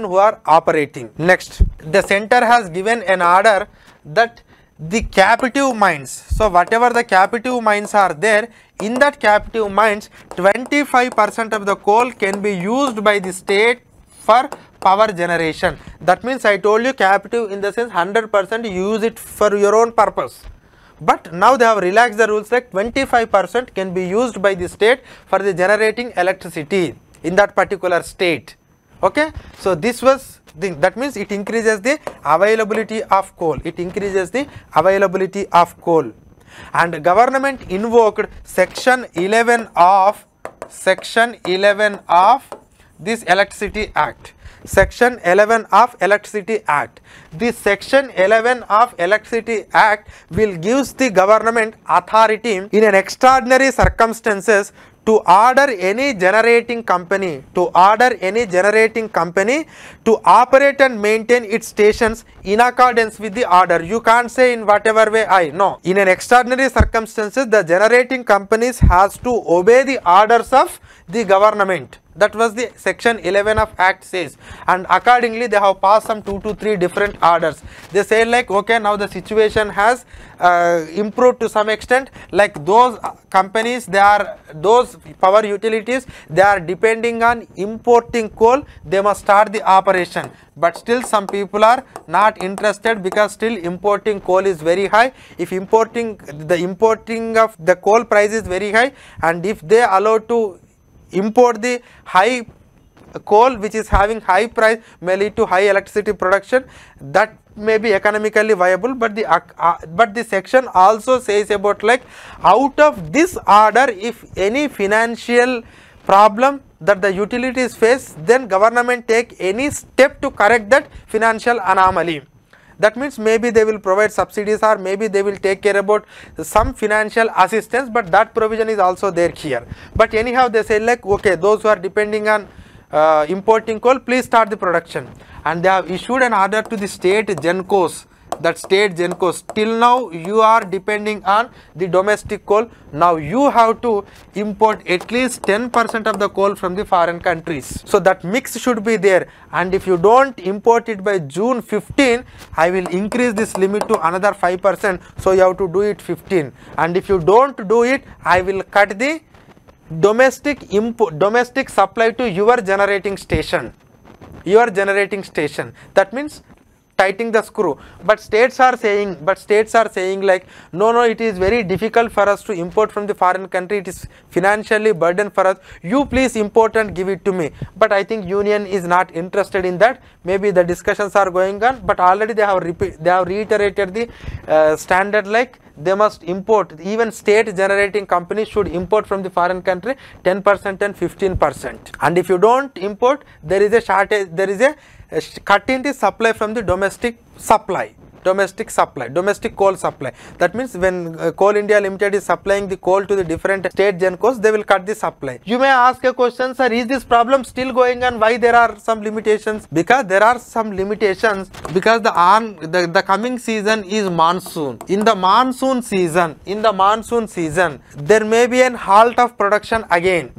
who are operating. Next, the center has given an order that the captive mines. So whatever the captive mines are there, in that captive mines 25% of the coal can be used by the state for power generation. That means I told you captive in the sense 100% use it for your own purpose. But now they have relaxed the rules, like 25% can be used by the state for the generating electricity in that particular state. Okay, so this was that means it increases the availability of coal. It increases the availability of coal. And government invoked section 11 of this Electricity Act. Section 11 of Electricity Act. This Section 11 of Electricity Act will give the government authority in an extraordinary circumstances to order any generating company to operate and maintain its stations in accordance with the order. You can't say in whatever way no. In an extraordinary circumstances, the generating companies has to obey the orders of the government. That was the section 11 of Act says, and accordingly they have passed some 2 to 3 different orders. They say like, okay, now the situation has improved to some extent, like those companies, those power utilities, they are depending on importing coal, they must start the operation. But still some people are not interested, because still importing coal is very high. If importing of the coal price is very high, and if they allow to import the high coal which is having high price, may lead to high electricity production, that may be economically viable. But the section also says about like, out of this order, if any financial problem that the utilities face, then government take any step to correct that financial anomaly. That means maybe they will provide subsidies, or maybe they will take care about some financial assistance, but that provision is also there here. But anyhow they say like, okay, those who are depending on importing coal, please start the production. And they have issued an order to the state GENCOs, that state GENCOs, till now you are depending on the domestic coal, now you have to import at least 10% of the coal from the foreign countries. So that mix should be there, and if you don't import it by June 15, I will increase this limit to another 5%, so you have to do it 15, and if you don't do it, I will cut the domestic supply to your generating station. That means tightening the screw. But states are saying like, no, it is very difficult for us to import from the foreign country, it is financially burden for us, you please import and give it to me. But I think union is not interested in that. Maybe the discussions are going on, but already they have reiterated the standard, like they must import, even state generating companies should import from the foreign country 10% and 15%. And if you don't import, there is a shortage, there is a cut in the supply from the domestic coal supply. That means when Coal India Limited is supplying the coal to the different state GENCOs, they will cut the supply. You may ask a question, sir, is this problem still going on? Why there are some limitations? Because there are some limitations, because the coming season is monsoon. In the monsoon season, there may be a halt of production again.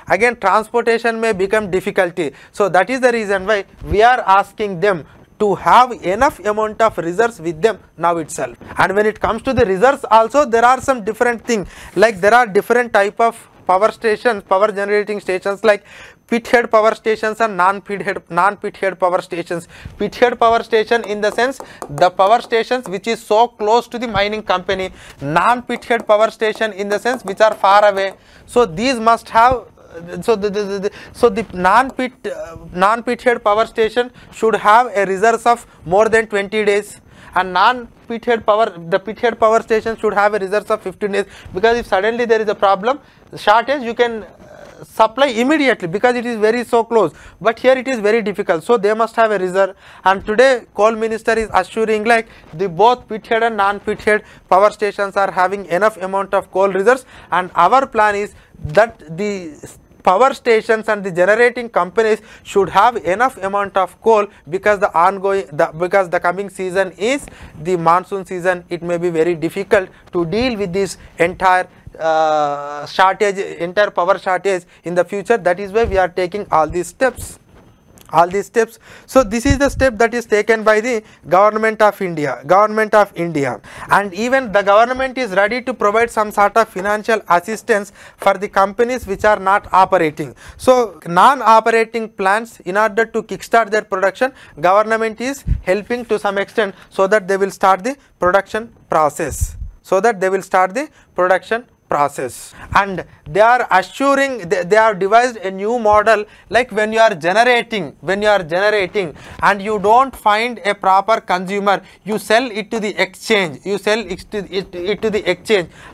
Again, transportation may become difficulty. So that is the reason why we are asking them to have enough amount of reserves with them now itself. And when it comes to the reserves also, there are some different things, like there are different type of power generating stations, like pit head power stations and non-pit head power stations. Pit head power station in the sense the power stations which is so close to the mining company. Non-pit head power station in the sense which are far away. So these must have, so the non-pit head power station should have a reserves of more than 20 days, and the pit head power station should have a reserves of 15 days, because if suddenly there is a problem, shortage, you can supply immediately because it is very so close. But here it is very difficult, so they must have a reserve. And today coal minister is assuring like the both pit head and non-pit head power stations are having enough amount of coal reserves, and our plan is that the power stations and the generating companies should have enough amount of coal, because because the coming season is the monsoon season. It may be very difficult to deal with this entire power shortage in the future. That is why we are taking all these steps. all these steps. So this is the step that is taken by the government of India, and even the government is ready to provide some sort of financial assistance for the companies which are not operating. So non-operating plants, in order to kickstart their production, government is helping to some extent so that they will start the production process, and they are assuring, they have devised a new model, like when you are generating and you don't find a proper consumer, you sell it to the exchange,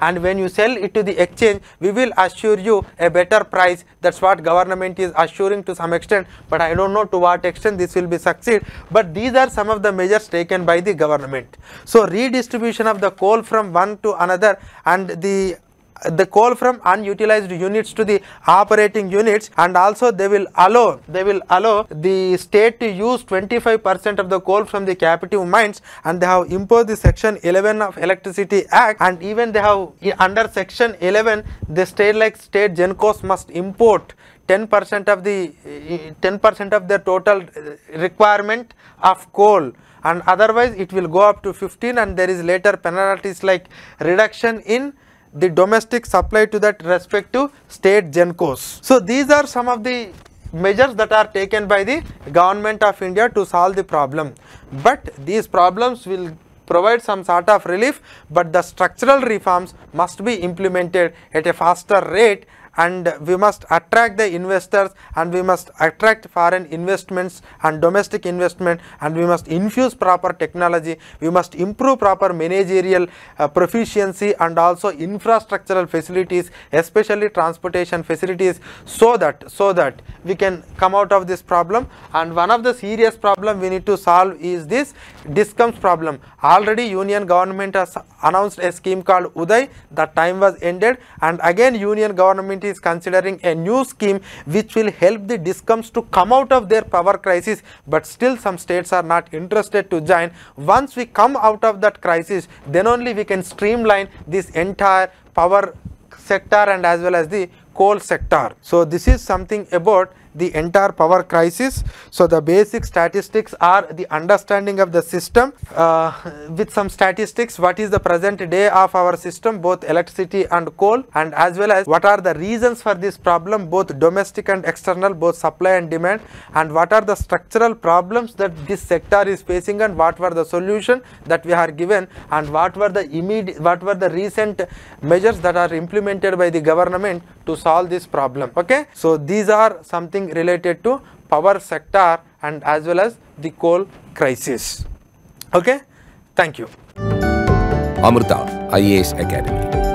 and when you sell it to the exchange, we will assure you a better price. That's what government is assuring to some extent, but I don't know to what extent this will be succeed, but these are some of the measures taken by the government. So redistribution of the coal from one to another, and the coal from unutilized units to the operating units, and also they will allow the state to use 25% of the coal from the captive mines, and they have imposed the section 11 of Electricity Act, and even they have under section 11 the state GENCOs must import 10% of their total requirement of coal, and otherwise it will go up to 15, and there is later penalties like reduction in the domestic supply to that respective state GENCOs. So these are some of the measures that are taken by the government of India to solve the problem, but these problems will provide some sort of relief, but the structural reforms must be implemented at a faster rate, and we must attract the investors, and we must attract foreign investments and domestic investment, and we must infuse proper technology, we must improve proper managerial proficiency, and also infrastructural facilities, especially transportation facilities, so that we can come out of this problem. And one of the serious problem we need to solve is this DISCOMs problem. Already Union government has announced a scheme called Uday, the time was ended, and again Union government is considering a new scheme which will help the DISCOMs to come out of their power crisis, but still some states are not interested to join. Once we come out of that crisis, then only we can streamline this entire power sector and as well as the coal sector. So this is something about the entire power crisis. So the basic statistics are the understanding of the system with some statistics, what is the present day of our system, both electricity and coal, and as well as what are the reasons for this problem, both domestic and external, both supply and demand, and what are the structural problems that this sector is facing, and what were the solution that we are given, and what were the recent measures that are implemented by the government to solve this problem. Okay, so these are something related to power sector and as well as the coal crisis. Okay, thank you. Amrita IAS Academy.